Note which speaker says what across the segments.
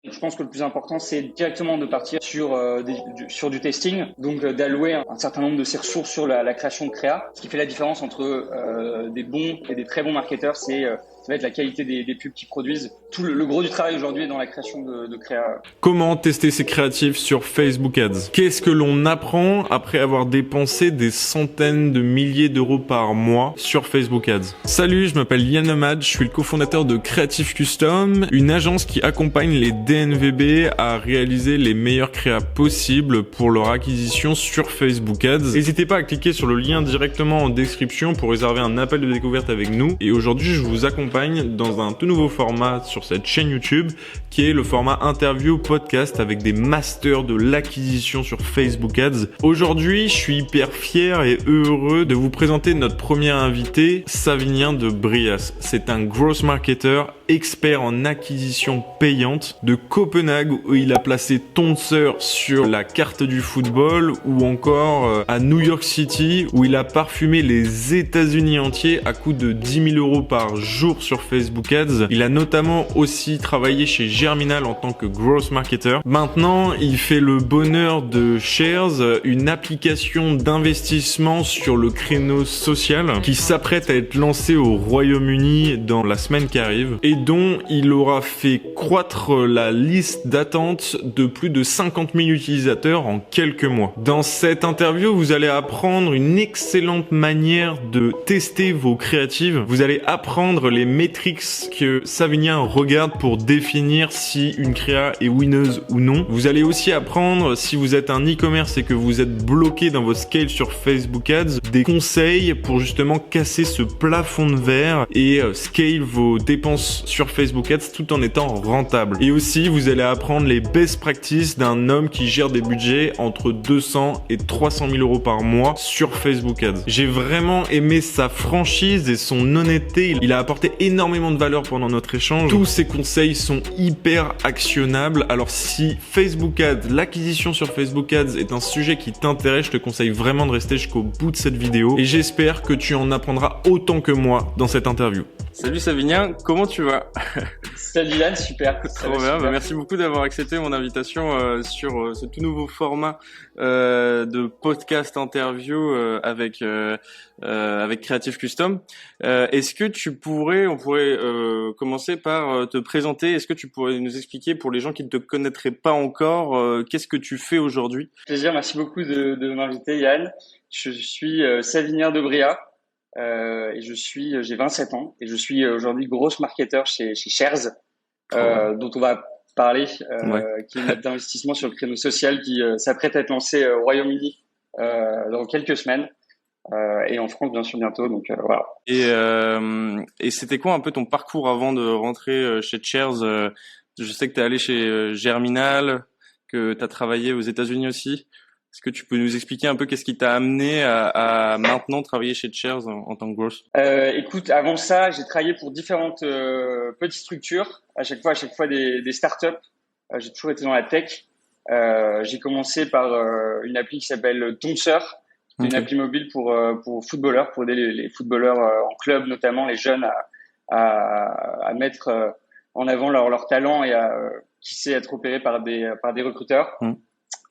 Speaker 1: Je pense que le plus important, c'est directement de partir sur sur du testing, donc d'allouer un certain nombre de ses ressources sur la création de créa. Ce qui fait la différence entre des bons et des très bons marketeurs, ça va être la qualité des pubs qu'ils produisent. Tout le gros du travail aujourd'hui est dans la création de créa.
Speaker 2: Comment tester ses créatifs sur Facebook Ads? Qu'est-ce que l'on apprend après avoir dépensé des centaines de milliers d'euros par mois sur Facebook Ads? Salut, je m'appelle Yann Nomad, je suis le cofondateur de Creative Custom, une agence qui accompagne les DNVB à réaliser les meilleures créas possibles pour leur acquisition sur Facebook Ads. N'hésitez pas à cliquer sur le lien directement en description pour réserver un appel de découverte avec nous. Et aujourd'hui, je vous accompagne dans un tout nouveau format sur cette chaîne YouTube qui est le format interview podcast avec des masters de l'acquisition sur Facebook Ads. Aujourd'hui, je suis hyper fier et heureux de vous présenter notre premier invité, Savinien de Brias. C'est un growth marketer expert en acquisition payante de Copenhague où il a placé Tonseur sur la carte du football ou encore à New York City où il a parfumé les États-Unis entiers à coût de 10 000 euros par jour sur Facebook Ads. Il a notamment aussi travaillé chez Germinal en tant que growth marketer. Maintenant, il fait le bonheur de Shares, une application d'investissement sur le créneau social qui s'apprête à être lancée au Royaume-Uni dans la semaine qui arrive et dont il aura fait croître la liste d'attente de plus de 50 000 utilisateurs en quelques mois. Dans cette interview, vous allez apprendre une excellente manière de tester vos créatives. Vous allez apprendre les métriques que Savinien regarde pour définir si une créa est winneuse ou non. Vous allez aussi apprendre, si vous êtes un e-commerce et que vous êtes bloqué dans votre scale sur Facebook Ads, des conseils pour justement casser ce plafond de verre et scale vos dépenses sur Facebook Ads tout en étant rentable. Et aussi, vous allez apprendre les best practices d'un homme qui gère des budgets entre 200 et 300 000 euros par mois sur Facebook Ads. J'ai vraiment aimé sa franchise et son honnêteté. Il a apporté énormément de valeur pendant notre échange. Tous ses conseils sont hyper actionnables. Alors si Facebook Ads, l'acquisition sur Facebook Ads est un sujet qui t'intéresse, je te conseille vraiment de rester jusqu'au bout de cette vidéo et j'espère que tu en apprendras autant que moi dans cette interview. Salut Savinien, comment tu vas?
Speaker 1: Salut Yann, super.
Speaker 2: Trop bien, bah, merci beaucoup d'avoir accepté mon invitation sur ce tout nouveau format de podcast interview avec Creative Custom. Est-ce que on pourrait commencer par te présenter. Est-ce que tu pourrais nous expliquer pour les gens qui ne te connaîtraient pas encore, qu'est-ce que tu fais aujourd'hui?
Speaker 1: Plaisir, merci beaucoup de m'inviter Yann. Je suis Savinien de Bria. Et j'ai 27 ans et je suis aujourd'hui grosse marketeur chez Shares, dont on va parler, qui est une app d'investissement sur le créneau social qui s'apprête à être lancée au Royaume-Uni dans quelques semaines et en France bien sûr bientôt. Donc voilà.
Speaker 2: Et c'était quoi un peu ton parcours avant de rentrer chez Shares? Je sais que tu es allé chez Germinal, que tu as travaillé aux États-Unis aussi. Est-ce que tu peux nous expliquer un peu qu'est-ce qui t'a amené à maintenant travailler chez Shares en tant que growth?
Speaker 1: Écoute, avant ça, j'ai travaillé pour différentes petites structures, à chaque fois des startups. J'ai toujours été dans la tech. J'ai commencé par une appli qui s'appelle Tonseur, une appli mobile pour footballeurs, pour aider les footballeurs en club, notamment les jeunes, à mettre en avant leur talent et qui sait être opéré par des recruteurs.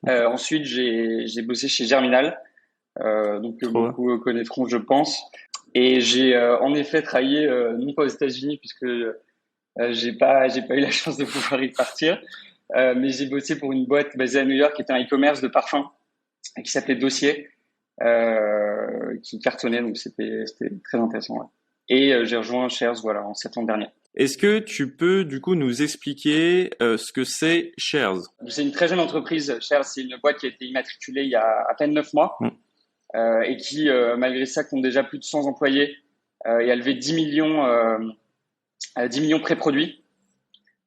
Speaker 1: Ensuite, j'ai bossé chez Germinal, donc que beaucoup connaîtront, je pense. Et j'ai en effet travaillé non pas aux États-Unis puisque j'ai pas eu la chance de pouvoir y partir, mais j'ai bossé pour une boîte basée à New York qui était un e-commerce de parfums qui s'appelait Dossier, qui cartonnait, donc c'était très intéressant. Ouais. Et j'ai rejoint Shares en septembre dernier.
Speaker 2: Est-ce que tu peux du coup nous expliquer ce que c'est Shares?
Speaker 1: C'est une très jeune entreprise. Shares, c'est une boîte qui a été immatriculée il y a à peine 9 mois et qui, malgré ça, compte déjà plus de 100 employés et a levé 10 millions pré-produits.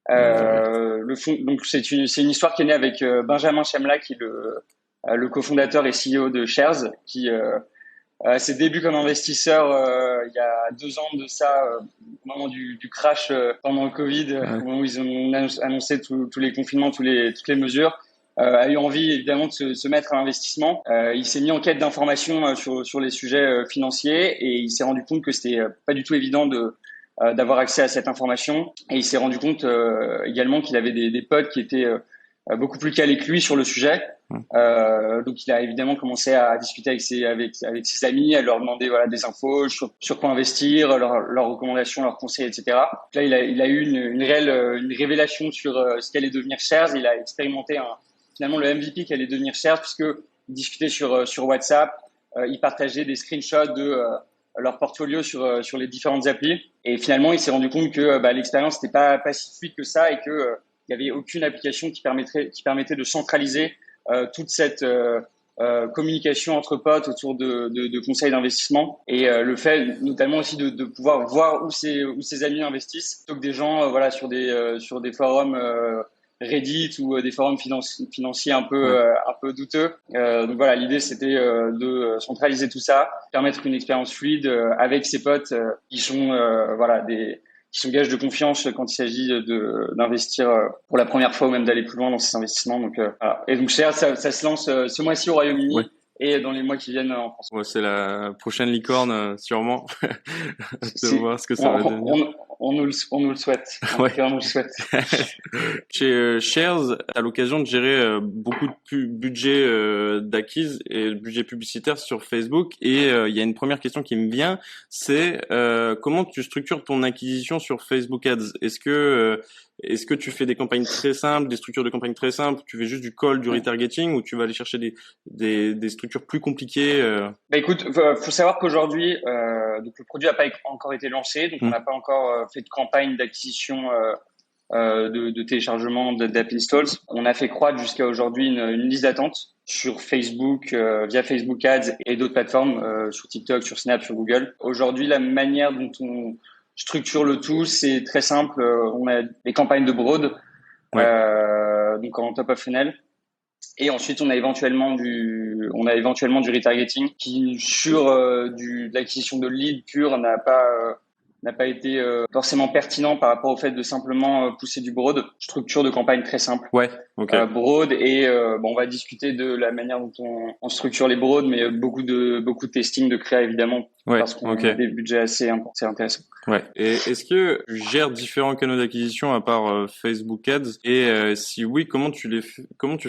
Speaker 1: Donc c'est une histoire qui est née avec Benjamin Chemla, qui est le cofondateur et CEO de Shares, qui à ses débuts comme investisseur il y a 2 ans de ça, au moment du crash pendant le Covid, au moment où ils ont annoncé tous les confinements, toutes les mesures, a eu envie évidemment de se mettre à l'investissement. Il s'est mis en quête d'informations sur les sujets financiers et il s'est rendu compte que c'était pas du tout évident de d'avoir accès à cette information. Et il s'est rendu compte également qu'il avait des potes qui étaient beaucoup plus calés que lui sur le sujet. Donc il a évidemment commencé à discuter avec ses amis, à leur demander des infos sur quoi investir, leurs recommandations, leurs conseils, etc. Donc là il a eu une révélation sur ce qu'allait devenir Shares. Il a expérimenté finalement le MVP qu'allait devenir Shares, puisque il discutait sur WhatsApp, il partageait des screenshots de leur portfolio sur les différentes applis, et finalement il s'est rendu compte que l'expérience n'était pas si fluide que ça, et que il n'y avait aucune application qui permettait de centraliser toute cette communication entre potes autour de conseils d'investissement, et le fait notamment aussi de pouvoir voir où ses amis investissent, plutôt que des gens sur des forums Reddit ou des forums financiers un peu douteux. Donc voilà, l'idée c'était de centraliser tout ça, permettre une expérience fluide avec ses potes qui sont qui sont gages de confiance quand il s'agit d'investir pour la première fois, ou même d'aller plus loin dans ces investissements. Donc voilà. Et donc Share, ça se lance ce mois-ci au Royaume-Uni. Ouais. Et dans les mois qui viennent en France.
Speaker 2: Ouais, c'est la prochaine licorne, sûrement. De voir ce que ça va devenir.
Speaker 1: On nous le souhaite.
Speaker 2: Ouais.
Speaker 1: On nous le souhaite.
Speaker 2: Chez Shares, à l'occasion de gérer beaucoup de budget d'acquise et budget publicitaire sur Facebook, et il y a une première question qui me vient, c'est comment tu structures ton acquisition sur Facebook Ads? Est-ce que tu fais des campagnes très simples, des structures de campagnes très simples, tu fais juste du call, du retargeting, ou tu vas aller chercher des structures plus compliquées?
Speaker 1: Écoute, faut savoir qu'aujourd'hui, donc le produit n'a pas encore été lancé, donc on n'a pas encore fait de campagne d'acquisition de téléchargement d'app installs. On a fait croître jusqu'à aujourd'hui une liste d'attente sur Facebook, via Facebook Ads et d'autres plateformes, sur TikTok, sur Snap, sur Google. Aujourd'hui, la manière dont on structure le tout, c'est très simple. On a des campagnes de broad, donc en top of funnel. Et ensuite, on a éventuellement du retargeting qui, sur de l'acquisition de leads pure, n'a pas été forcément pertinent par rapport au fait de simplement pousser du broad. Structure de campagne très simple.
Speaker 2: Ouais, okay.
Speaker 1: Broad, et on va discuter de la manière dont on structure les broads, mais beaucoup de testing, de créa évidemment, parce qu'on a des budgets assez intéressants.
Speaker 2: Ouais. Et est-ce que tu gères différents canaux d'acquisition à part Facebook Ads, et si oui, comment tu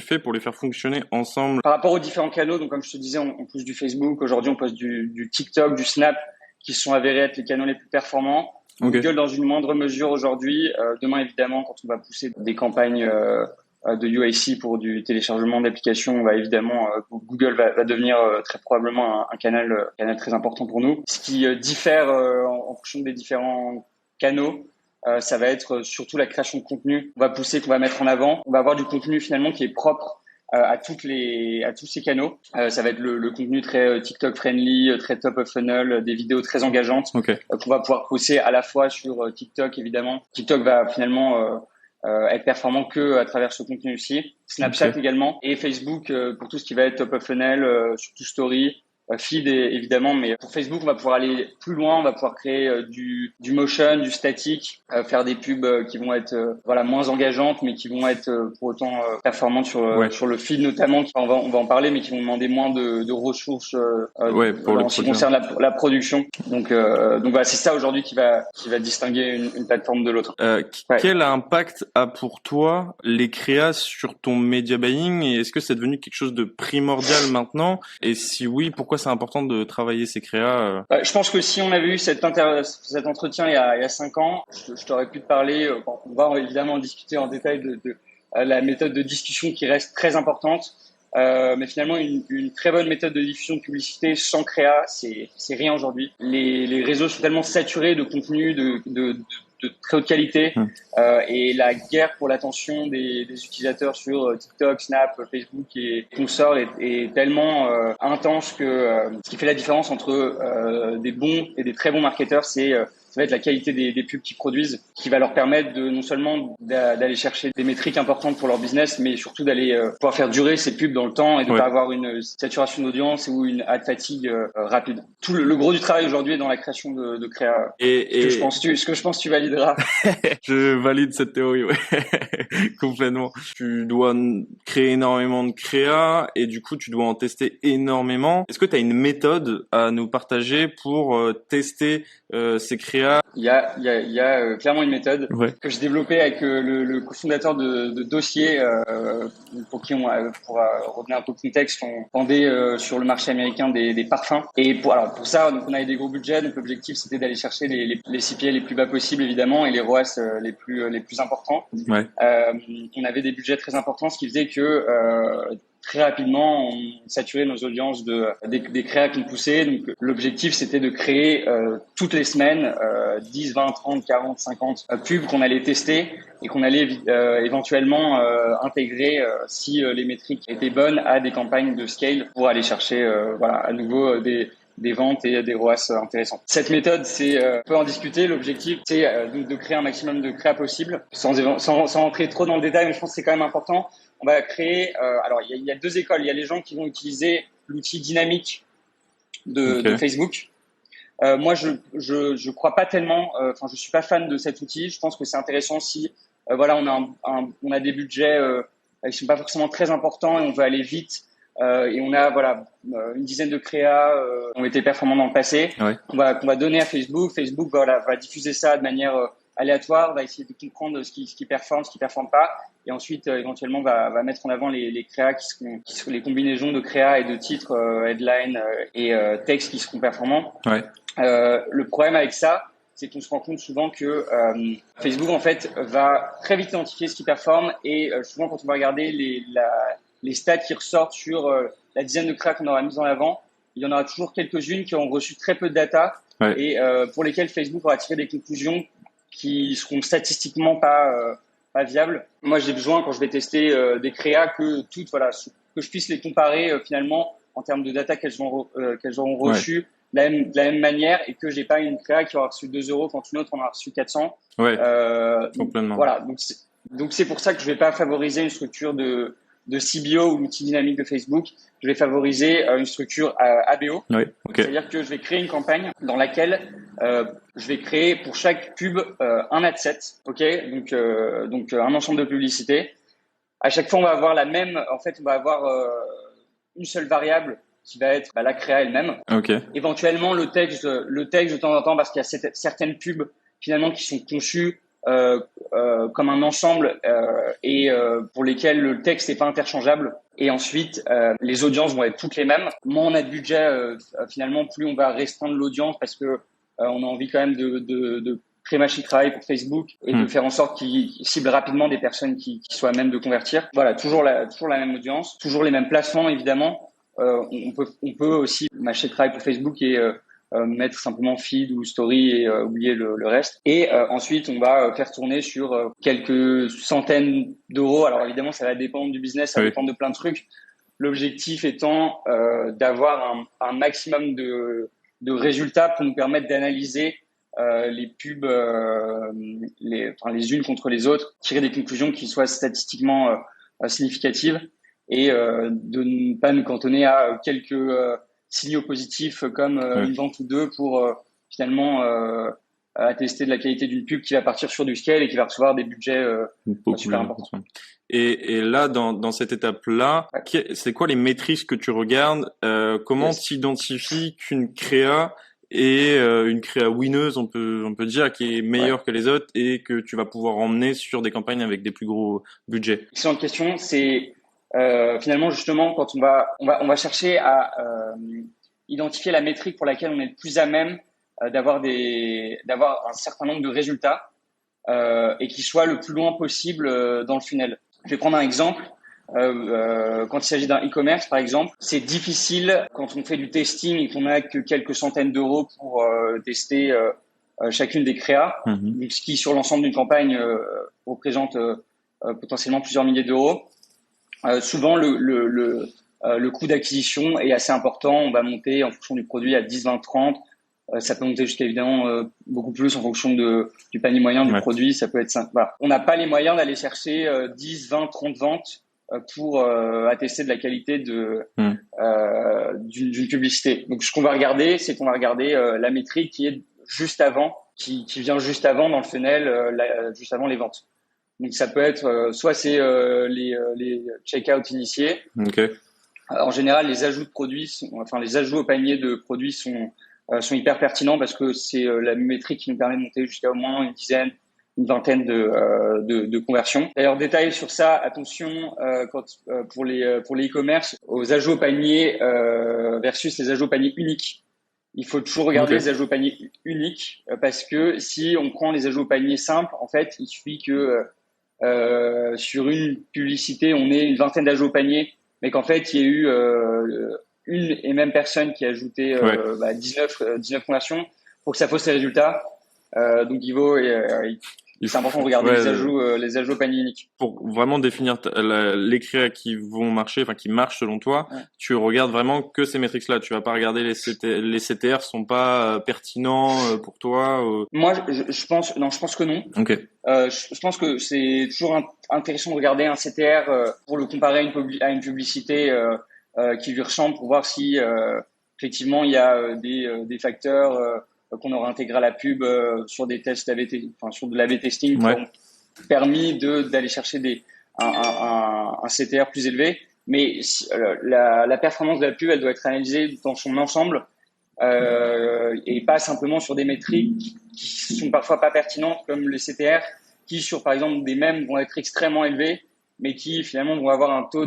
Speaker 2: fais pour les faire fonctionner ensemble?
Speaker 1: Par rapport aux différents canaux, donc comme je te disais, on pousse du Facebook. Aujourd'hui, on poste du TikTok, du Snap, qui sont avérés être les canaux les plus performants. Google dans une moindre mesure aujourd'hui. Demain, évidemment, quand on va pousser des campagnes de UAC pour du téléchargement d'applications, Google va devenir très probablement un canal très important pour nous. Ce qui diffère en fonction des différents canaux, ça va être surtout la création de contenu. On va mettre en avant. On va avoir du contenu finalement qui est propre à tous ces canaux. Ça va être le contenu très TikTok friendly, très top of funnel, des vidéos très engageantes qu'on va pouvoir pousser à la fois sur TikTok, évidemment. TikTok va finalement être performant que à travers ce contenu aussi. Snapchat également, et Facebook pour tout ce qui va être top of funnel, surtout story, feed évidemment. Mais pour Facebook, on va pouvoir aller plus loin, on va pouvoir créer du motion, du statique, faire des pubs qui vont être moins engageantes, mais qui vont être pour autant performantes sur le feed notamment. On va en parler, mais qui vont demander moins de ressources en ce qui concerne la production. Donc voilà, c'est ça aujourd'hui qui va distinguer une plateforme de l'autre.
Speaker 2: Quel impact a pour toi les créas sur ton media buying, et est-ce que c'est devenu quelque chose de primordial maintenant? Et si oui, pourquoi c'est important de travailler ces créas?
Speaker 1: Je pense que si on avait eu cet entretien il y a 5 ans, je t'aurais pu te parler. On va évidemment discuter en détail de la méthode de discussion qui reste très importante. Mais finalement, une très bonne méthode de diffusion de publicité sans créa, c'est rien aujourd'hui. Les réseaux sont tellement saturés de contenu de très haute qualité, et la guerre pour l'attention des utilisateurs sur TikTok, Snap, Facebook et consorts est tellement intense que ce qui fait la différence entre des bons et des très bons marketeurs, ça va être la qualité des pubs qu'ils produisent, qui va leur permettre de non sellement d'aller chercher des métriques importantes pour leur business, mais surtout d'aller pouvoir faire durer ces pubs dans le temps et de pas avoir une saturation d'audience ou une ad fatigue rapide. Tout le gros du travail aujourd'hui est dans la création de créa. Ce que je pense tu valideras.
Speaker 2: Je valide cette théorie, ouais. Complètement. Tu dois créer énormément de créa, et du coup tu dois en tester énormément. Est-ce que tu as une méthode à nous partager pour tester ces créas créa?
Speaker 1: Il y a clairement une méthode
Speaker 2: Ouais.
Speaker 1: que j'ai développée avec le cofondateur de Dossier, pour qui pour revenir un peu de contexte, on vendait sur le marché américain des parfums. Et pour ça, donc on avait des gros budgets. Donc l'objectif c'était d'aller chercher les CPA les plus bas possibles évidemment et les ROAS les plus importants.
Speaker 2: Ouais.
Speaker 1: On avait des budgets très importants, ce qui faisait que très rapidement, on saturait nos audiences des créas qu'on poussait. Donc, l'objectif, c'était de créer toutes les semaines 10, 20, 30, 40, 50 pubs qu'on allait tester et qu'on allait éventuellement intégrer si les métriques étaient bonnes à des campagnes de scale pour aller chercher à nouveau des ventes et des ROAS intéressantes. Cette méthode, on peut en discuter. L'objectif, c'est de créer un maximum de créas possible, sans rentrer trop dans le détail, mais je pense que c'est quand même important. On va créer. Alors, il y a deux écoles. Il y a les gens qui vont utiliser l'outil dynamique de Facebook. Moi, je crois pas tellement. Enfin, je suis pas fan de cet outil. Je pense que c'est intéressant si, on a des budgets qui sont pas forcément très importants et on veut aller vite. Et on a une dizaine de créas qui ont été performants dans le passé.
Speaker 2: Ouais.
Speaker 1: Qu'on va donner à Facebook. Facebook va diffuser ça de manière aléatoire, va essayer de comprendre ce qui performe, ce qui performe pas, et ensuite éventuellement va mettre en avant les créas qui seront les combinaisons de créas et de titres, headline et texte qui seront performants.
Speaker 2: Ouais.
Speaker 1: Le problème avec ça, c'est qu'on se rend compte souvent que Facebook en fait va très vite identifier ce qui performe et souvent quand on va regarder les stats qui ressortent sur la dizaine de créas qu'on aura mises en avant, il y en aura toujours quelques-unes qui ont reçu très peu de data et pour lesquelles Facebook aura tiré des conclusions qui seront statistiquement pas viables. Moi, j'ai besoin quand je vais tester des créas que je puisse les comparer finalement en termes de data qu'elles auront reçu de la même manière et que j'ai pas une créa qui aura reçu 2 euros quand une autre en a reçu 400.
Speaker 2: Ouais. Complètement.
Speaker 1: Voilà. Donc c'est pour ça que je vais pas favoriser une structure de CBO ou l'outil dynamique de Facebook. Je vais favoriser une structure ABO.
Speaker 2: Oui, okay.
Speaker 1: C'est-à-dire que je vais créer une campagne dans laquelle je vais créer pour chaque pub un ad set, donc un ensemble de publicités. À chaque fois, on va avoir une seule variable qui va être la créa elle-même.
Speaker 2: Okay.
Speaker 1: Éventuellement, le texte de temps en temps, parce qu'il y a certaines pubs finalement qui sont conçues comme un ensemble et pour lesquels le texte n'est pas interchangeable. Et ensuite, les audiences vont être toutes les mêmes. Moins on a de budget, finalement, plus on va restreindre l'audience parce que on a envie quand même de créer machine de travail pour Facebook et de faire en sorte qu'il cible rapidement des personnes qui soient à même de convertir. Voilà, toujours la même audience, toujours les mêmes placements évidemment. On peut aussi mâcher de travail pour Facebook et mettre simplement feed ou story et oublier le reste. Et ensuite, on va faire tourner sur quelques centaines d'euros. Alors évidemment, ça va dépendre du business, ça va dépendre de plein de trucs. L'objectif étant d'avoir un maximum de résultats pour nous permettre d'analyser les pubs les unes contre les autres, tirer des conclusions qui soient statistiquement significatives et de ne pas nous cantonner à quelques signaux positifs comme une vente ou deux pour finalement attester de la qualité d'une pub qui va partir sur du scale et qui va recevoir des budgets super importants.
Speaker 2: Et là, dans cette étape-là, c'est quoi les métriques que tu regardes? Comment t'identifies qu'une créa est une créa winneuse, on peut dire, qui est meilleure que les autres et que tu vas pouvoir emmener sur des campagnes avec des plus gros budgets?
Speaker 1: Excellente question. C'est finalement justement quand on va chercher à identifier la métrique pour laquelle on est le plus à même d'avoir un certain nombre de résultats et qui soit le plus loin possible dans le funnel. Je vais prendre un exemple. Quand il s'agit d'un e-commerce, par exemple, c'est difficile quand on fait du testing et qu'on n'a que quelques centaines d'euros pour tester chacune des créas, ce qui sur l'ensemble d'une campagne représente potentiellement plusieurs milliers d'euros. Souvent, le coût d'acquisition est assez important. On va monter en fonction du produit à 10, 20, 30. Ça peut monter jusqu'à évidemment beaucoup plus en fonction du panier moyen du produit. Ça peut être 5. Voilà. On n'a pas les moyens d'aller chercher 10, 20, 30 ventes pour attester de la qualité d'une publicité. Donc, ce qu'on va regarder, c'est qu'on va regarder la métrique qui est juste avant, qui vient juste avant dans le funnel, juste avant les ventes. Donc, ça peut être soit c'est les check-out initiés.
Speaker 2: Okay.
Speaker 1: En général, les ajouts de produits, les ajouts au panier de produits sont sont hyper pertinents parce que c'est la métrique qui nous permet de monter jusqu'à au moins une dizaine, une vingtaine de conversions. D'ailleurs, détail sur ça, attention pour les e-commerce, aux ajouts au panier versus les ajouts au panier uniques. Il faut toujours regarder les ajouts au panier uniques parce que si on prend les ajouts au panier simples, en fait, il suffit que sur une publicité, on ait une vingtaine d'ajouts au panier, mais qu'en fait, il y ait eu une et même personne qui a ajouté 19 conversions pour que ça fausse les résultats. Donc c'est important de regarder les ajouts au panier unique.
Speaker 2: Pour vraiment définir les créas qui vont marcher, enfin qui marchent selon toi, tu regardes vraiment que ces métriques-là. Tu vas pas regarder les CTR sont pas pertinents pour toi.
Speaker 1: Moi, je pense que non.
Speaker 2: Ok.
Speaker 1: Je pense que c'est toujours intéressant de regarder un CTR pour le comparer à une publicité qui lui ressemble pour voir si effectivement il y a des facteurs qu'on aura intégré à la pub sur des tests sur de l'A/B testing qui ont permis d'aller chercher un CTR plus élevé. Mais la performance de la pub, elle doit être analysée dans son ensemble et pas simplement sur des métriques qui sont parfois pas pertinentes comme les CTR, qui sur par exemple des mèmes vont être extrêmement élevés, mais qui finalement vont avoir un taux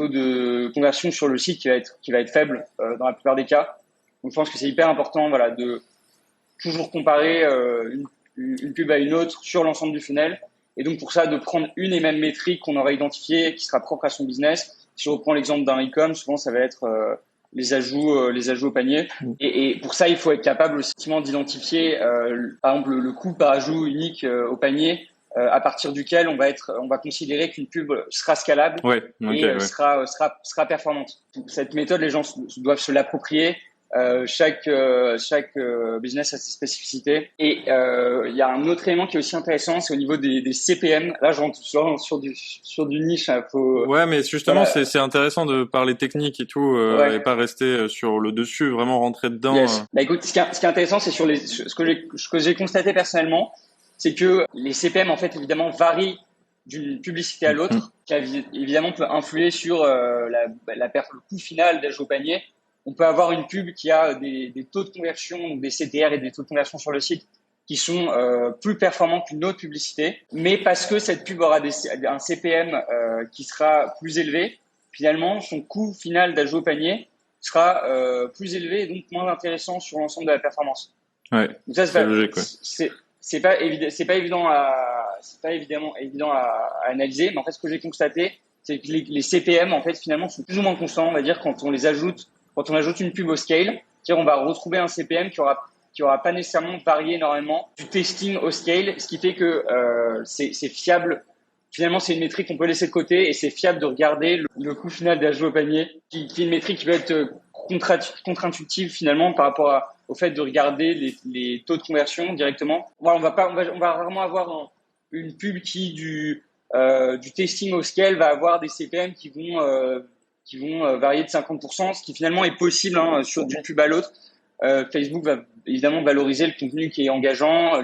Speaker 1: de conversion sur le site qui va être faible dans la plupart des cas. Donc, je pense que c'est hyper important, de toujours comparer une pub à une autre sur l'ensemble du funnel. Et donc, pour ça, de prendre une et même métrique qu'on aura identifiée, qui sera propre à son business. Si je reprends l'exemple d'un e-com, souvent, ça va être les ajouts au panier. Et pour ça, il faut être capable aussi d'identifier, par exemple, le coût par ajout unique au panier, à partir duquel on va considérer qu'une pub sera scalable sera performante. Cette méthode, les gens doivent se l'approprier. Chaque business a ses spécificités. Et il y a un autre élément qui est aussi intéressant, c'est au niveau des CPM. Là, je rentre sur du niche.
Speaker 2: Ouais, mais justement, c'est intéressant de parler technique et tout, et pas rester sur le dessus, vraiment rentrer dedans.
Speaker 1: Yes. Écoute, ce qui est intéressant, c'est sur ce que j'ai constaté personnellement, c'est que les CPM, en fait, évidemment, varient d'une publicité à l'autre, qui évidemment peut influer sur le coût final d'achat au panier. On peut avoir une pub qui a des taux de conversion, donc des CTR et des taux de conversion sur le site qui sont plus performants qu'une autre publicité, mais parce que cette pub aura un CPM qui sera plus élevé, finalement, son coût final d'achat au panier sera plus élevé et donc moins intéressant sur l'ensemble de la performance.
Speaker 2: Ouais.
Speaker 1: Donc ça,
Speaker 2: c'est logique.
Speaker 1: C'est pas évident à analyser, mais en fait, ce que j'ai constaté, c'est que les CPM, en fait, finalement, sont plus ou moins constants, on va dire, quand on ajoute une pub au scale, on va retrouver un CPM qui aura pas nécessairement varié énormément du testing au scale, ce qui fait que c'est fiable. Finalement, c'est une métrique qu'on peut laisser de côté et c'est fiable de regarder le coût final d'achat au panier, qui est une métrique qui peut être contre-intuitive finalement par rapport au fait de regarder les taux de conversion directement. Voilà, on va rarement avoir une pub qui du testing au scale va avoir des CPM qui vont varier de 50%, ce qui finalement est possible sur d'une pub à l'autre. Facebook va évidemment valoriser le contenu qui est engageant,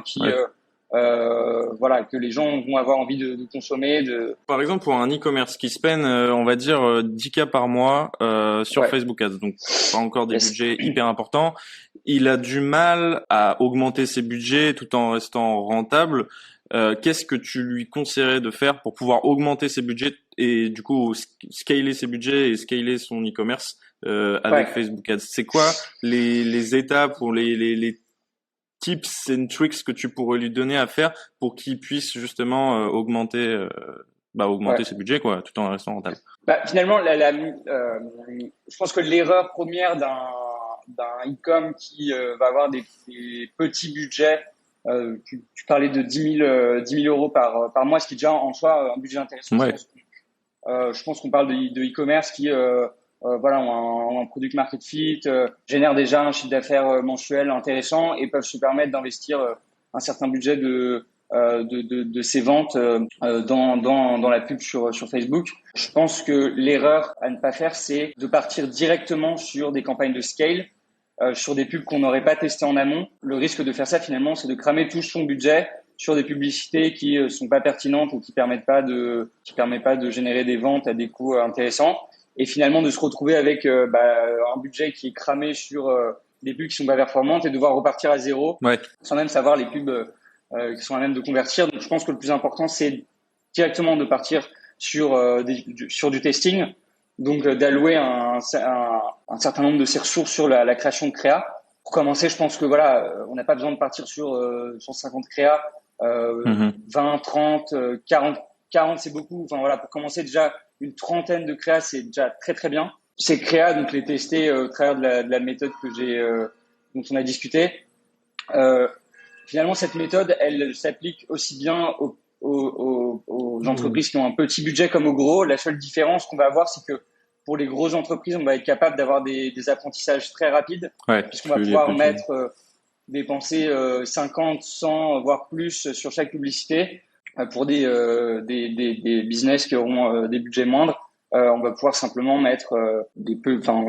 Speaker 1: que les gens vont avoir envie de consommer.
Speaker 2: Par exemple, pour un e-commerce qui spend, on va dire 10K par mois sur Facebook Ads, donc pas encore des budgets hyper importants, il a du mal à augmenter ses budgets tout en restant rentable. Qu'est-ce que tu lui conseillerais de faire pour pouvoir augmenter ses budgets et du coup scaler ses budgets et scaler son e-commerce avec Facebook Ads? C'est quoi les étapes ou les tips and tricks que tu pourrais lui donner à faire pour qu'il puisse justement augmenter ses budgets tout en restant rentable?
Speaker 1: Finalement, je pense que l'erreur première d'un e-com qui va avoir des petits budgets, tu parlais de 10 000 euros par mois, ce qui est déjà en soi un budget intéressant. Je pense qu'on parle de e-commerce qui ont un product market fit, génèrent déjà un chiffre d'affaires mensuel intéressant et peuvent se permettre d'investir un certain budget de ces ventes dans la pub sur Facebook. Je pense que l'erreur à ne pas faire, c'est de partir directement sur des campagnes de scale, sur des pubs qu'on n'aurait pas testées en amont. Le risque de faire ça, finalement, c'est de cramer tout son budget sur des publicités qui sont pas pertinentes ou qui permettent pas de générer des ventes à des coûts intéressants. et finalement de se retrouver avec un budget qui est cramé sur des pubs qui sont pas performantes et devoir repartir à zéro sans même savoir les pubs qui sont à même de convertir. Donc je pense que le plus important c'est directement de partir sur du testing, donc d'allouer un certain nombre de ses ressources sur la création de créa. Pour commencer, je pense que on n'a pas besoin de partir sur 150 créa, 20, 30, 40 c'est beaucoup. Enfin voilà, pour commencer déjà une trentaine de créas, c'est déjà très très bien. Ces créas, donc les tester au travers de la méthode dont on a discuté. Finalement, cette méthode, elle s'applique aussi bien aux entreprises qui ont un petit budget comme aux gros. La seule différence qu'on va avoir, c'est que pour les grosses entreprises, on va être capable d'avoir des apprentissages très rapides, puisqu'on va pouvoir dépenser 50, 100, voire plus sur chaque publicité. Pour des business qui auront des budgets moindres, on va pouvoir simplement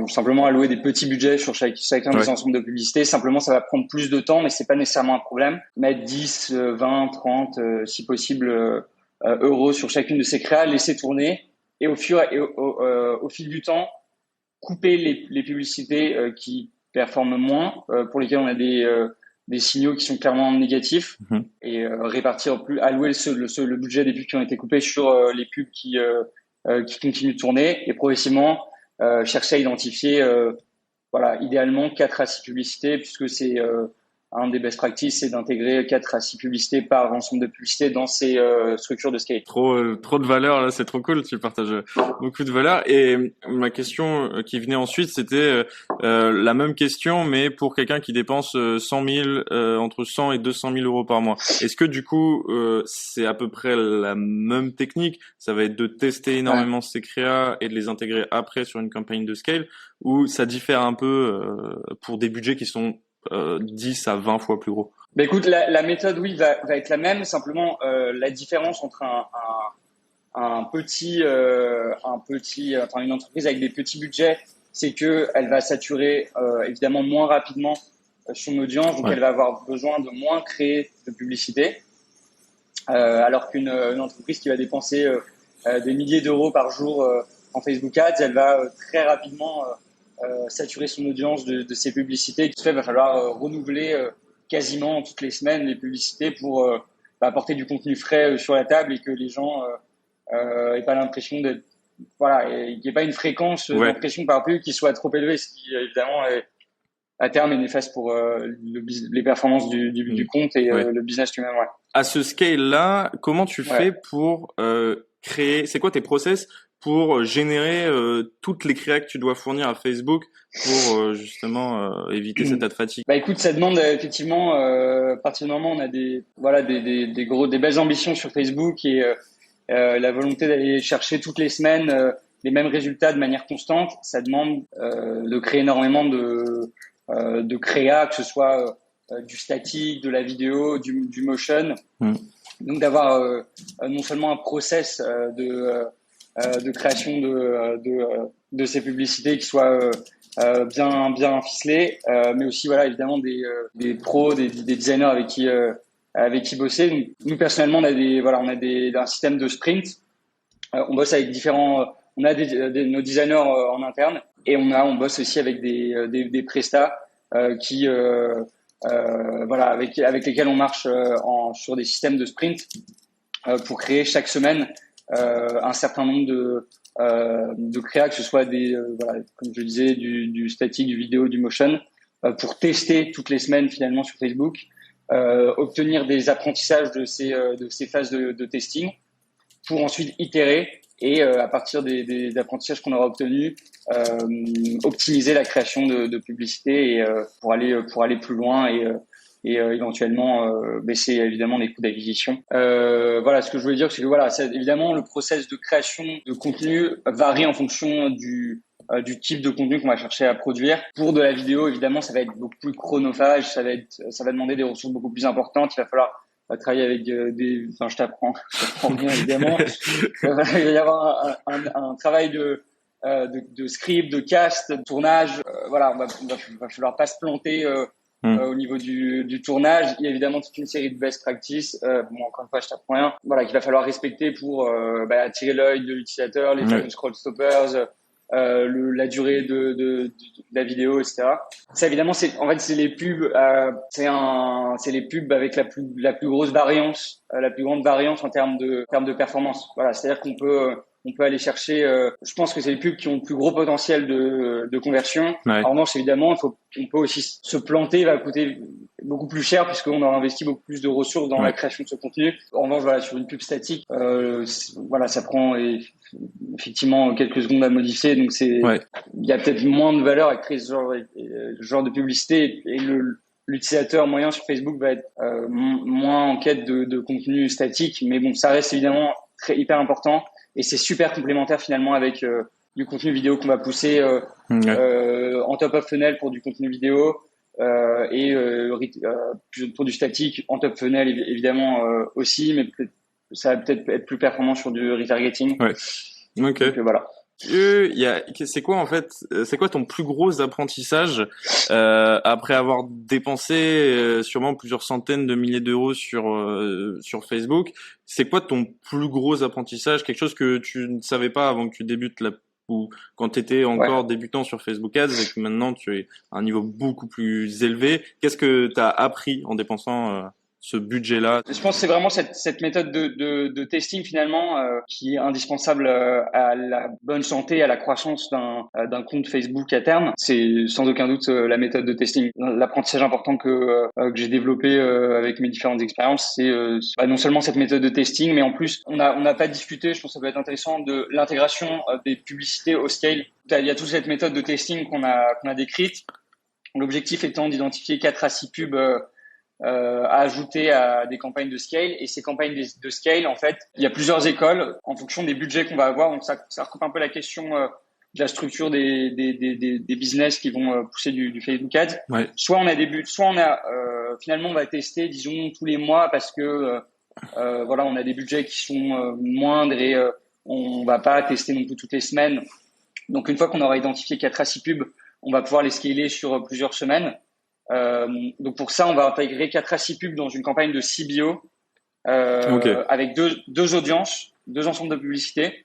Speaker 1: simplement allouer des petits budgets sur chacun des ensembles de publicités. Simplement, ça va prendre plus de temps, mais c'est pas nécessairement un problème. Mettre 10, 20, 30, si possible, euros sur chacune de ces créas, laisser tourner et au fil du temps, couper les publicités qui performent moins, pour lesquelles on a des signaux qui sont clairement négatifs, et allouer le budget des pubs qui ont été coupés sur les pubs qui continuent de tourner, et progressivement chercher à identifier idéalement 4 à 6 publicités, puisque c'est un des best practices, c'est d'intégrer 4 à 6 publicités par ensemble de publicités dans ces structures de scale.
Speaker 2: Trop de valeur là, c'est trop cool, tu partages beaucoup de valeur. Et ma question qui venait ensuite, c'était la même question, mais pour quelqu'un qui dépense 100 000, entre 100 et 200 000 euros par mois. Est-ce que du coup, c'est à peu près la même technique? Ça va être de tester énormément ces créas et de les intégrer après sur une campagne de scale, ou ça diffère un peu pour des budgets qui sont 10 à 20 fois plus gros?
Speaker 1: Ben écoute, la méthode, oui, va être la même. Simplement, la différence entre une entreprise avec des petits budgets, c'est que elle va saturer évidemment moins rapidement son audience, donc elle va avoir besoin de moins créer de publicité, alors qu'une entreprise qui va dépenser des milliers d'euros par jour en Facebook Ads, elle va très rapidement saturer son audience de ces publicités. Qui fait, il va falloir renouveler quasiment toutes les semaines les publicités pour apporter du contenu frais sur la table, et que les gens aient pas l'impression d'être et qu'il n'y ait pas une fréquence d'impression par pub qui soit trop élevée, ce qui évidemment à terme est néfaste pour les performances du compte et le business lui-même.
Speaker 2: À ce scale-là, comment tu fais pour créer? C'est quoi tes process pour générer toutes les créas que tu dois fournir à Facebook pour justement éviter cette ad fatigue?
Speaker 1: Bah écoute, ça demande effectivement, à partir du moment où on a des belles ambitions sur Facebook et la volonté d'aller chercher toutes les semaines les mêmes résultats de manière constante, ça demande de créer énormément de créa, que ce soit du statique, de la vidéo, du motion. Donc d'avoir non seulement un process de création de ces publicités qui soit bien ficelé, mais aussi évidemment des pros, des designers avec qui bosser. Donc, nous personnellement, on a un système de sprint. On bosse avec on a nos designers en interne, et on bosse aussi avec des prestats avec lesquels on marche sur des systèmes de sprint pour créer chaque semaine un certain nombre de créas, que ce soit comme je disais, du statique, du vidéo, du motion, pour tester toutes les semaines finalement sur Facebook, obtenir des apprentissages de ces phases de testing, pour ensuite itérer et à partir des apprentissages qu'on aura obtenus, optimiser la création de publicités et pour aller plus loin et éventuellement baisser évidemment les coûts d'acquisition. Ce que je voulais dire, c'est que évidemment le process de création de contenu varie en fonction du type de contenu qu'on va chercher à produire. Pour de la vidéo, évidemment, ça va être beaucoup plus chronophage, ça va demander des ressources beaucoup plus importantes. Il va falloir travailler avec je t'apprends bien évidemment. Il va y avoir un travail de script, de cast, de tournage. On va falloir pas se planter au niveau du tournage. Il y a évidemment toute une série de best practices. Encore une fois, je t'apprends rien. Qu'il va falloir respecter pour attirer l'œil de l'utilisateur, les fameux scroll stoppers, la durée de la vidéo, etc. Ça évidemment c'est les pubs, c'est les pubs avec la plus grosse variance, la plus grande variance en termes de performance. Voilà, c'est-à-dire on peut aller chercher. Je pense que c'est les pubs qui ont le plus gros potentiel de conversion.
Speaker 2: Ouais.
Speaker 1: En revanche, évidemment, on peut aussi se planter, va coûter beaucoup plus cher puisqu'on aura investi beaucoup plus de ressources dans la création de ce contenu. En revanche, voilà, sur une pub statique, voilà, ça prend effectivement quelques secondes à modifier, donc il y a peut-être moins de valeur à créer ce genre de publicité et l'utilisateur moyen sur Facebook va être moins en quête de contenu statique, mais bon, ça reste évidemment hyper important et c'est super complémentaire finalement avec du contenu vidéo qu'on va pousser en top of funnel pour du contenu vidéo et pour du statique en top funnel évidemment aussi, mais ça va peut-être être plus performant sur du retargeting.
Speaker 2: Ouais. Ok.
Speaker 1: Donc, voilà.
Speaker 2: C'est quoi en fait, c'est quoi ton plus gros apprentissage après avoir dépensé sûrement plusieurs centaines de milliers d'euros sur Facebook? C'est quoi ton plus gros apprentissage, quelque chose que tu ne savais pas avant que tu débutes ou quand tu étais encore débutant sur Facebook Ads et que maintenant tu es à un niveau beaucoup plus élevé? Qu'est-ce que tu as appris en dépensant ce budget-là?
Speaker 1: Je pense que c'est vraiment cette méthode de testing finalement qui est indispensable à la bonne santé, à la croissance d'un compte Facebook à terme. C'est sans aucun doute la méthode de testing. L'apprentissage important que j'ai développé avec mes différentes expériences, c'est non seulement cette méthode de testing, mais en plus on n'a pas discuté. Je pense que ça peut être intéressant de l'intégration des publicités au scale. Il y a toute cette méthode de testing qu'on a décrite. L'objectif étant d'identifier 4 à 6 pubs à ajouter à des campagnes de scale. Et ces campagnes de scale, en fait, il y a plusieurs écoles en fonction des budgets qu'on va avoir. Donc ça recoupe un peu la question de la structure des business qui vont pousser du Facebook Ads.
Speaker 2: Ouais.
Speaker 1: Soit finalement on va tester, disons, tous les mois parce que voilà, on a des budgets qui sont moindres et on va pas tester non plus toutes les semaines. Donc une fois qu'on aura identifié 4 à 6 pubs, on va pouvoir les scaler sur plusieurs semaines. Donc pour ça, on va intégrer 4 à 6 pubs dans une campagne de CBO avec deux audiences, 2 ensembles de publicités.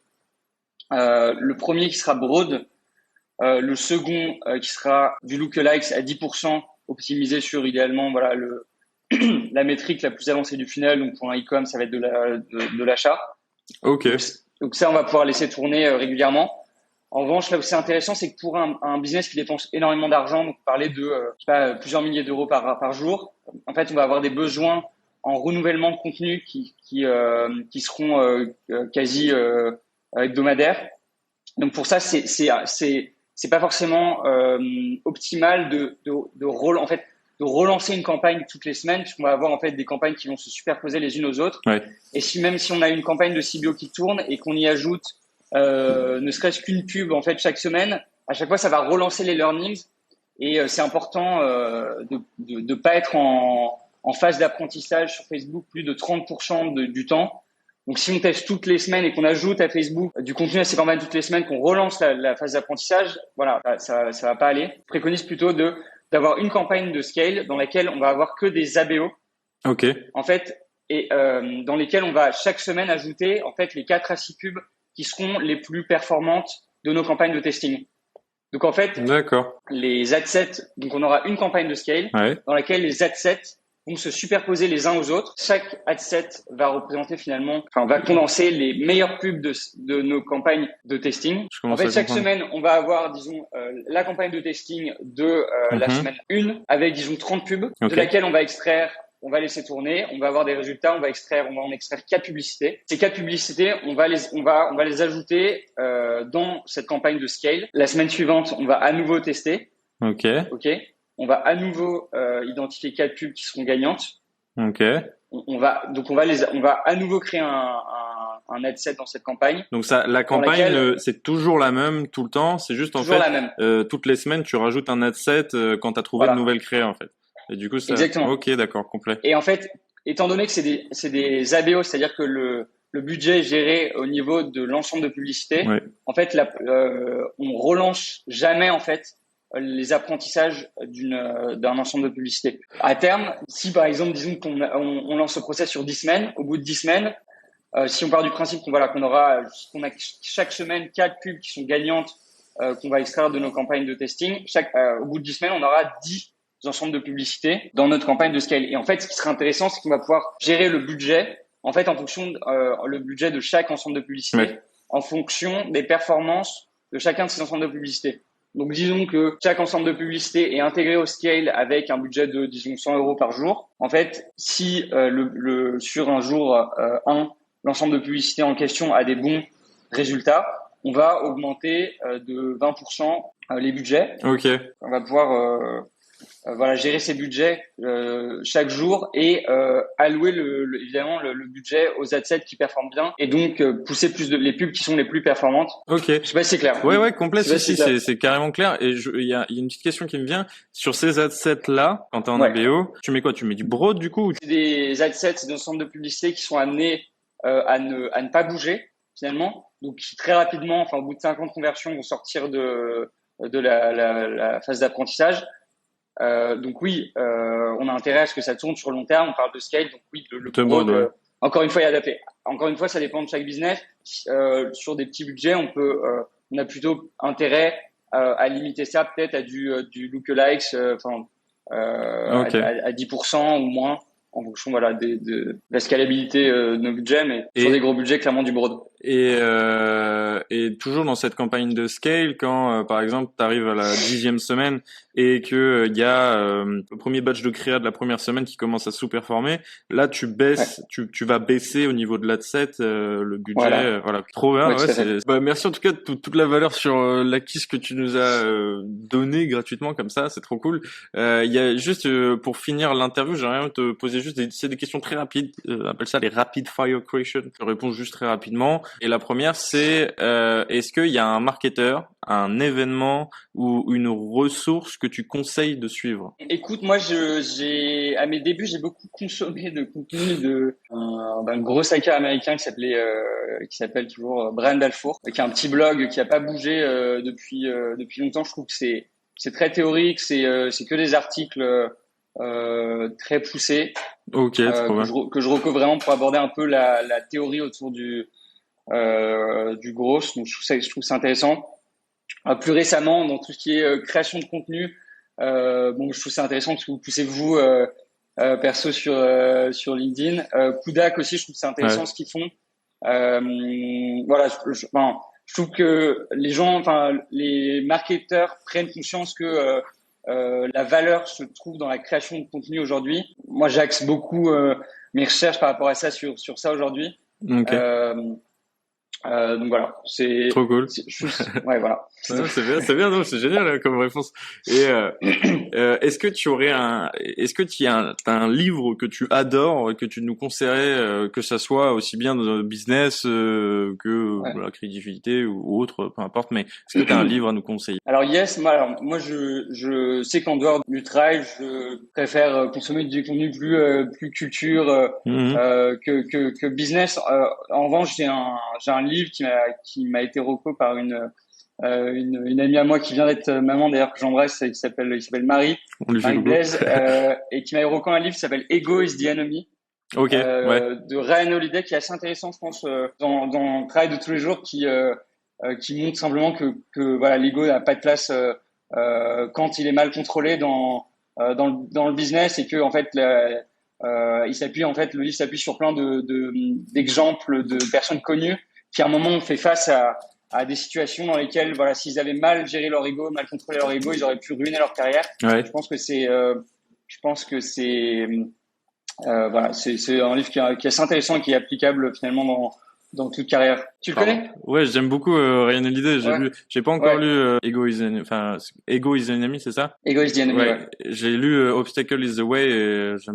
Speaker 1: Le premier qui sera broad, le second qui sera du lookalikes à 10% optimisé sur idéalement voilà la métrique la plus avancée du funnel. Donc pour un e-com, ça va être de l'achat.
Speaker 2: Ok.
Speaker 1: Donc ça, on va pouvoir laisser tourner régulièrement. En revanche, là où c'est intéressant, c'est que pour un business qui dépense énormément d'argent, donc parler de plusieurs milliers d'euros par jour, en fait, on va avoir des besoins en renouvellement de contenu qui seront quasi hebdomadaires. Donc pour ça, c'est pas forcément optimal de relancer une campagne toutes les semaines, puisqu'on va avoir en fait des campagnes qui vont se superposer les unes aux autres.
Speaker 2: Ouais.
Speaker 1: Et même si on a une campagne de CBO qui tourne et qu'on y ajoute ne serait-ce qu'une pub en fait chaque semaine, à chaque fois ça va relancer les learnings et c'est important de pas être en phase d'apprentissage sur Facebook plus de 30% du temps. Donc si on teste toutes les semaines et qu'on ajoute à Facebook du contenu à ces campagnes toutes les semaines, qu'on relance la phase d'apprentissage, voilà, ça va pas aller. Je préconise plutôt d'avoir une campagne de scale dans laquelle on va avoir que des ABO.
Speaker 2: Ok.
Speaker 1: En fait, et dans lesquels on va chaque semaine ajouter en fait les 4 à 6 pubs qui seront les plus performantes de nos campagnes de testing. Donc en fait, les ad sets, donc on aura une campagne de scale dans laquelle les ad sets vont se superposer les uns aux autres. Chaque ad set va représenter va condenser les meilleures pubs de nos campagnes de testing. En fait, chaque semaine, on va avoir, disons, la campagne de testing de la semaine 1 avec, disons, 30 pubs de laquelle on va extraire. On va laisser tourner, on va avoir des résultats, on va en extraire 4 publicités. Ces 4 publicités, on va les ajouter dans cette campagne de scale. La semaine suivante, on va à nouveau tester.
Speaker 2: Ok.
Speaker 1: On va à nouveau identifier 4 pubs qui seront gagnantes.
Speaker 2: Ok.
Speaker 1: On va à nouveau créer un ad set dans cette campagne.
Speaker 2: Donc la campagne, c'est toujours la même tout le temps. C'est juste en fait
Speaker 1: la même.
Speaker 2: Toutes les semaines, tu rajoutes un ad set quand tu as trouvé de nouvelles créées en fait. Et du coup, ça.
Speaker 1: Exactement.
Speaker 2: Ok, d'accord, complet.
Speaker 1: Et en fait, étant donné que c'est des ABO, c'est-à-dire que le budget est géré au niveau de l'ensemble de publicités, en fait, on relance jamais en fait les apprentissages d'un ensemble de publicités. À terme, si par exemple, disons qu'on lance ce process sur 10 semaines, au bout de 10 semaines, si on part du principe qu'on a chaque semaine 4 pubs qui sont gagnantes qu'on va extraire de nos campagnes de testing. Au bout de 10 semaines, on aura 10 ensembles de publicité dans notre campagne de scale. Et en fait, ce qui serait intéressant, c'est qu'on va pouvoir gérer le budget, en fait, en fonction le budget de chaque ensemble de publicité, en fonction des performances de chacun de ces ensembles de publicité. Donc, disons que chaque ensemble de publicité est intégré au scale avec un budget de, disons, 100 € par jour. En fait, si sur un jour 1, l'ensemble de publicité en question a des bons résultats, on va augmenter de 20% les budgets.
Speaker 2: Ok.
Speaker 1: On va pouvoir gérer ces budgets chaque jour et allouer évidemment le budget aux ad sets qui performent bien et donc pousser les pubs qui sont les plus performantes.
Speaker 2: Ok.
Speaker 1: Je sais pas si c'est clair.
Speaker 2: Ouais, complet. Si, c'est carrément clair. Et il y a une petite question qui me vient sur ces ad sets là. Quand t'es en ABO, tu mets quoi? Tu mets du broad du coup?
Speaker 1: C'est des ad sets, c'est des ensembles de publicité qui sont amenés à ne pas bouger finalement. Donc très rapidement, au bout de 50 conversions, vont sortir de la phase d'apprentissage. Donc oui, on a intérêt à ce que ça tourne sur le long terme. On parle de scale, donc oui, le broad, encore une fois, il est adapté. Encore une fois, ça dépend de chaque business. Sur des petits budgets, on a plutôt intérêt à limiter ça peut-être à du lookalikes, à 10% ou moins, en fonction de la scalabilité de nos budgets, mais sur des gros budgets, clairement du broad.
Speaker 2: Et toujours dans cette campagne de scale, quand par exemple tu arrives à la 10e semaine et que il y a le premier batch de créa de la première semaine qui commence à sous-performer, là tu baisses, tu vas baisser au niveau de l'adset le budget. Voilà. Trop bien. Merci en tout cas de toute la valeur sur l'acquis que tu nous as donné gratuitement comme ça, c'est trop cool. Il y a juste pour finir l'interview, j'aimerais te poser juste des questions très rapides. On appelle ça les rapid fire questions. Je réponds juste très rapidement. Et la première, c'est est-ce qu'il y a un marketeur, un événement ou une ressource que tu conseilles de suivre?
Speaker 1: Écoute, moi, à mes débuts, j'ai beaucoup consommé de contenu d'un gros hacker américain qui s'appelle toujours Brian Balfour, qui a un petit blog qui a pas bougé depuis longtemps. Je trouve que c'est très théorique, c'est que des articles très poussés.
Speaker 2: Ok,
Speaker 1: que je recommande vraiment pour aborder un peu la théorie autour du gross. Donc je trouve ça intéressant. Plus récemment, dans tout ce qui est création de contenu, je trouve ça intéressant que vous poussez vous perso sur LinkedIn. Kudak aussi, je trouve ça intéressant ce qu'ils font. Je trouve que les marketeurs prennent conscience que la valeur se trouve dans la création de contenu aujourd'hui. Moi, j'axe beaucoup mes recherches par rapport à ça sur ça aujourd'hui.
Speaker 2: Okay.
Speaker 1: Donc voilà, c'est
Speaker 2: trop cool.
Speaker 1: Ouais, voilà.
Speaker 2: C'est bien, non, c'est génial comme réponse. Et est-ce que tu as un livre que tu adores, que tu nous conseillerais, que ça soit aussi bien dans le business que la créativité ou autre, peu importe, mais est-ce que tu as un livre à nous conseiller?
Speaker 1: Alors moi je sais qu'en dehors du travail, je préfère consommer du contenu plus culture que business. En revanche, j'ai un livre qui m'a été reco par une amie à moi qui vient d'être maman d'ailleurs, que j'embrasse, il s'appelle Marie Blaise, et qui m'a reco un livre qui s'appelle Ego is the Enemy. De Ryan Holiday, qui est assez intéressant, je pense, dans le travail de tous les jours, qui montre simplement que voilà, l'ego n'a pas de place quand il est mal contrôlé dans le business, et que en fait le livre s'appuie sur plein d'exemples de personnes connues qui à un moment ont fait face à des situations dans lesquelles, voilà, s'ils avaient mal géré leur ego, mal contrôlé leur ego, ils auraient pu ruiner leur carrière. Je pense que c'est un livre qui est assez intéressant et qui est applicable finalement dans toute carrière. Tu le connais?
Speaker 2: Ouais, j'aime beaucoup Ryan Holiday. J'ai pas encore lu Ego is the Enemy, c'est ça?
Speaker 1: Ego is the Enemy. Ouais.
Speaker 2: J'ai lu Obstacle is the Way et j'ai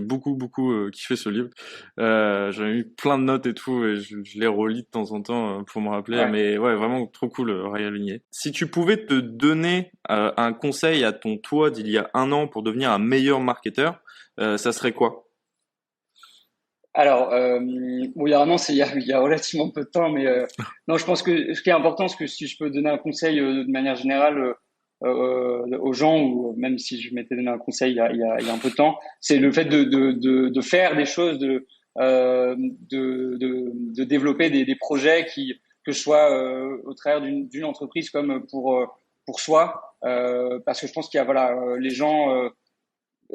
Speaker 2: beaucoup kiffé ce livre. J'avais eu plein de notes et tout et je les relis de temps en temps pour me rappeler. Mais ouais, vraiment trop cool Ryan Holiday. Si tu pouvais te donner un conseil à ton toi d'il y a 1 an pour devenir un meilleur marketeur, ça serait quoi?
Speaker 1: Alors, il y a un an, il y a relativement peu de temps, mais non, je pense que ce qui est important, c'est que si je peux donner un conseil de manière générale aux gens, ou même si je m'étais donné un conseil il y a un peu de temps, c'est le fait de faire des choses, de développer des projets qui que ce soit au travers d'une entreprise comme pour soi, parce que je pense qu'il y a les gens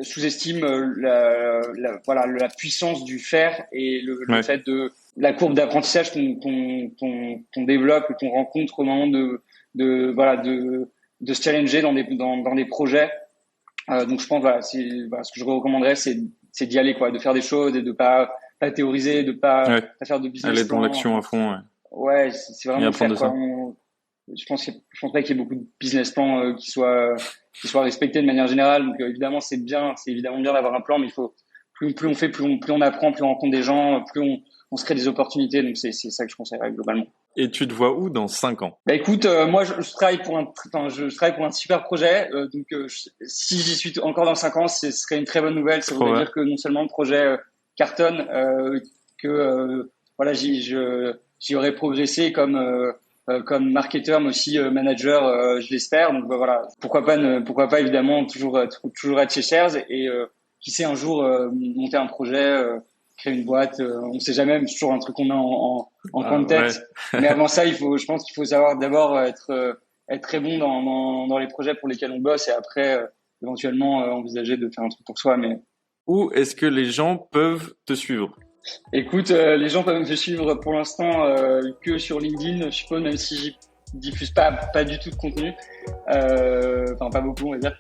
Speaker 1: sous-estiment la puissance du faire et le fait de la courbe d'apprentissage qu'on développe et qu'on rencontre au moment de se challenger dans des projets. Donc je pense ce que je recommanderais, c'est d'y aller, quoi, de faire des choses et de pas théoriser, de pas faire de business
Speaker 2: aller
Speaker 1: plan.
Speaker 2: dans l'action à fond.
Speaker 1: Ouais, c'est vraiment
Speaker 2: faire
Speaker 1: quoi. Je pense pas qu'il y ait beaucoup de business plans qui soient respectés de manière générale. Donc évidemment c'est évidemment bien d'avoir un plan, mais il faut plus on fait, plus on apprend, plus on rencontre des gens, plus on se crée des opportunités. Donc c'est ça que je conseillerais globalement.
Speaker 2: Et tu te vois où dans 5 ans?
Speaker 1: Bah écoute, moi je travaille pour un super projet. Si j'y suis encore dans 5 ans, ce serait une très bonne nouvelle. Ça voudrait dire que non seulement le projet cartonne, j'y aurais progressé comme marketeur, mais aussi manager, je l'espère. Donc pourquoi pas évidemment toujours être chez Shares et qui sait un jour monter un projet, créer une boîte. On sait jamais, mais c'est toujours un truc qu'on a en coin de tête. Ouais. Mais avant ça, je pense qu'il faut savoir d'abord être très bon dans les projets pour lesquels on bosse et après éventuellement envisager de faire un truc pour soi. Mais
Speaker 2: où est-ce que les gens peuvent te suivre?
Speaker 1: Écoute, les gens peuvent me suivre pour l'instant que sur LinkedIn, je suppose, même si j'y diffuse pas du tout de contenu. Pas beaucoup, on va dire.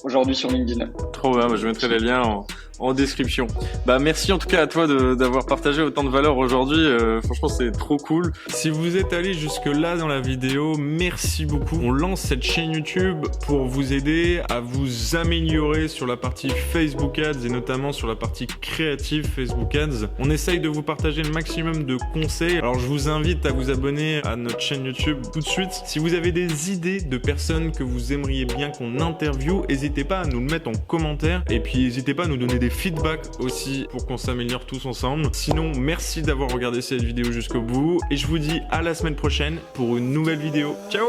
Speaker 1: Aujourd'hui sur LinkedIn.
Speaker 2: Trop bien, je mettrai les liens en description. Merci en tout cas à toi d'avoir partagé autant de valeur aujourd'hui. Franchement, c'est trop cool. Si vous êtes allé jusque là dans la vidéo, merci beaucoup. On lance cette chaîne YouTube pour vous aider à vous améliorer sur la partie Facebook Ads et notamment sur la partie créative Facebook Ads. On essaye de vous partager le maximum de conseils. Alors je vous invite à vous abonner à notre chaîne YouTube tout de suite. Si vous avez des idées de personnes que vous aimeriez bien qu'on interviewe, n'hésitez pas à nous le mettre en commentaire et puis n'hésitez pas à nous donner des feedbacks aussi pour qu'on s'améliore tous ensemble. Sinon, merci d'avoir regardé cette vidéo jusqu'au bout et je vous dis à la semaine prochaine pour une nouvelle vidéo. Ciao!